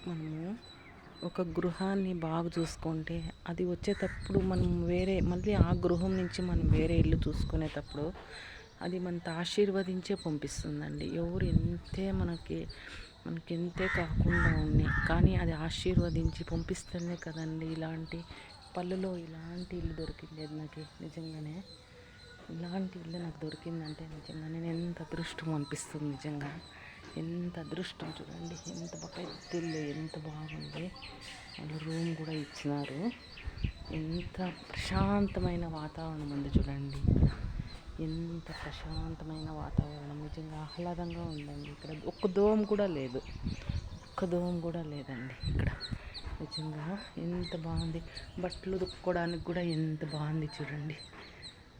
మనము ఒక గృహాన్ని బాగా చూసుకుంటే అది వచ్చేటప్పుడు మనం మళ్ళీ ఆ గృహం నుంచి మనం వేరే ఇల్లు చూసుకునేటప్పుడు అది మనతో ఆశీర్వదించే పంపిస్తుందండి. ఎవరు మనకెంతే కాకుండా ఉన్నాయి కానీ అది ఆశీర్వదించి పంపిస్తేనే కదండి ఇలాంటి పల్లెలో ఇలాంటి ఇల్లు దొరికింది నాకు. నిజంగానే ఇలాంటి ఇల్లు నాకు దొరికిందంటే నిజంగా నేను ఎంత అదృష్టం అనిపిస్తుంది. నిజంగా ఎంత అదృష్టం చూడండి, ఎంత పెద్ద ఇల్లు, ఎంత బాగుంది. వాళ్ళు రూమ్ కూడా ఇచ్చినారు. ఎంత ప్రశాంతమైన వాతావరణం ఉంది చూడండి ఇక్కడ. ఎంత ప్రశాంతమైన వాతావరణం, నిజంగా ఆహ్లాదంగా ఉందండి. ఇక్కడ ఒక్క దోమ కూడా లేదు, ఒక్క దోమ కూడా లేదండి ఇక్కడ. నిజంగా ఎంత బాగుంది. బట్టలు ఉతుక్కోవడానికి కూడా ఎంత బాగుంది చూడండి.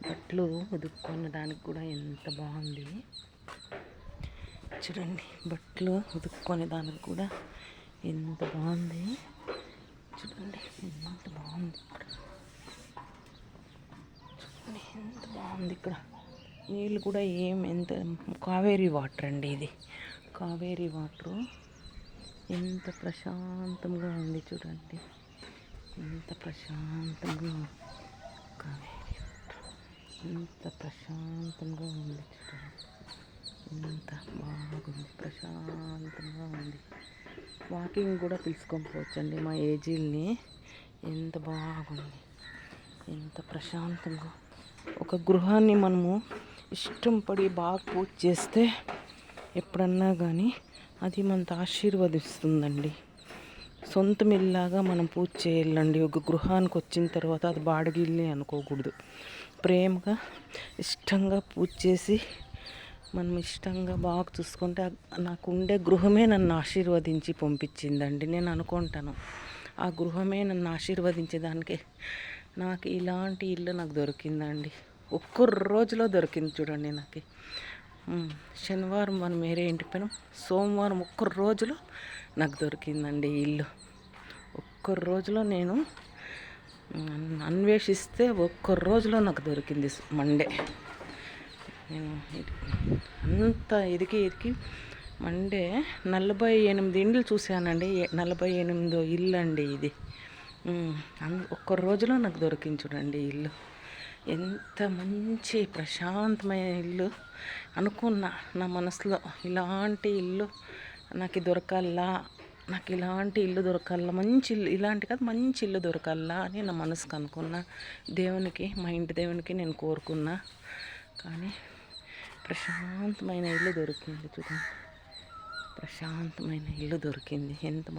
బట్టలు ఉతుక్కోవడానికి కూడా ఎంత బాగుంది చూడండి. బట్టలు ఉతుక్కునే దానికి కూడా ఎంత బాగుంది చూడండి. ఎంత బాగుంది ఇక్కడ చూడండి, ఎంత బాగుంది ఇక్కడ. నీళ్ళు కూడా ఎంత కావేరీ వాటర్ అండి, ఇది కావేరీ వాటరు. ఎంత ప్రశాంతంగా ఉంది చూడండి, ఎంత ప్రశాంతంగా కావేరీ వాటర్, ఎంత ప్రశాంతంగా ఉంది చూడండి. ఎంత బాగుంది, ప్రశాంతంగా ఉంది. వాకింగ్ కూడా తీసుకొని పోవచ్చండి మా ఏజీల్ని. ఎంత బాగుంది, ఎంత ప్రశాంతంగా. ఒక గృహాన్ని మనము ఇష్టం పడి బాగా పూజ చేస్తే ఎప్పుడన్నా కానీ అది మనతో ఆశీర్వదిస్తుందండి. సొంతం ఇల్లాగా మనం పూజ చేయాలండి. ఒక గృహానికి వచ్చిన తర్వాత అది బాడిగిల్ని అనుకోకూడదు. ప్రేమగా ఇష్టంగా పూజ చేసి మనం ఇష్టంగా బాగా చూసుకుంటే నాకు ఉండే గృహమే నన్ను ఆశీర్వదించి పంపించిందండి. నేను అనుకుంటాను ఆ గృహమే నన్ను ఆశీర్వదించేదానికి నాకు ఇలాంటి ఇల్లు నాకు దొరికిందండి. ఒక్క రోజులో దొరికింది చూడండి నాకు. శనివారం మనం వేరే ఇంటికి పోయినాం, సోమవారం ఒక్క రోజులో నాకు దొరికిందండి ఇల్లు. ఒక్క రోజులో నేను అన్వేషిస్తే ఒక్క రోజులో నాకు దొరికింది. మండే నేను అంత ఎదికి మండే 48 ఇండ్లు చూశానండి. 48వ ఇల్లు అండి ఇది. ఒక్క రోజులో నాకు దొరికింది చూడండి ఇల్లు. ఎంత మంచి ప్రశాంతమైన ఇల్లు అనుకున్నా నా మనసులో. ఇలాంటి ఇల్లు నాకు దొరకాలా, నాకు ఇలాంటి ఇల్లు దొరకాలా, మంచి ఇల్లు, ఇలాంటి కాదు మంచి ఇల్లు దొరకాలా అని నా మనసుకు అనుకున్నా. దేవునికి, మా ఇంటి దేవునికి నేను కోరుకున్నా. కానీ ప్రశాంతమైన ఇల్లు దొరికింది చూడండి, ప్రశాంతమైన ఇల్లు దొరికింది. ఎంత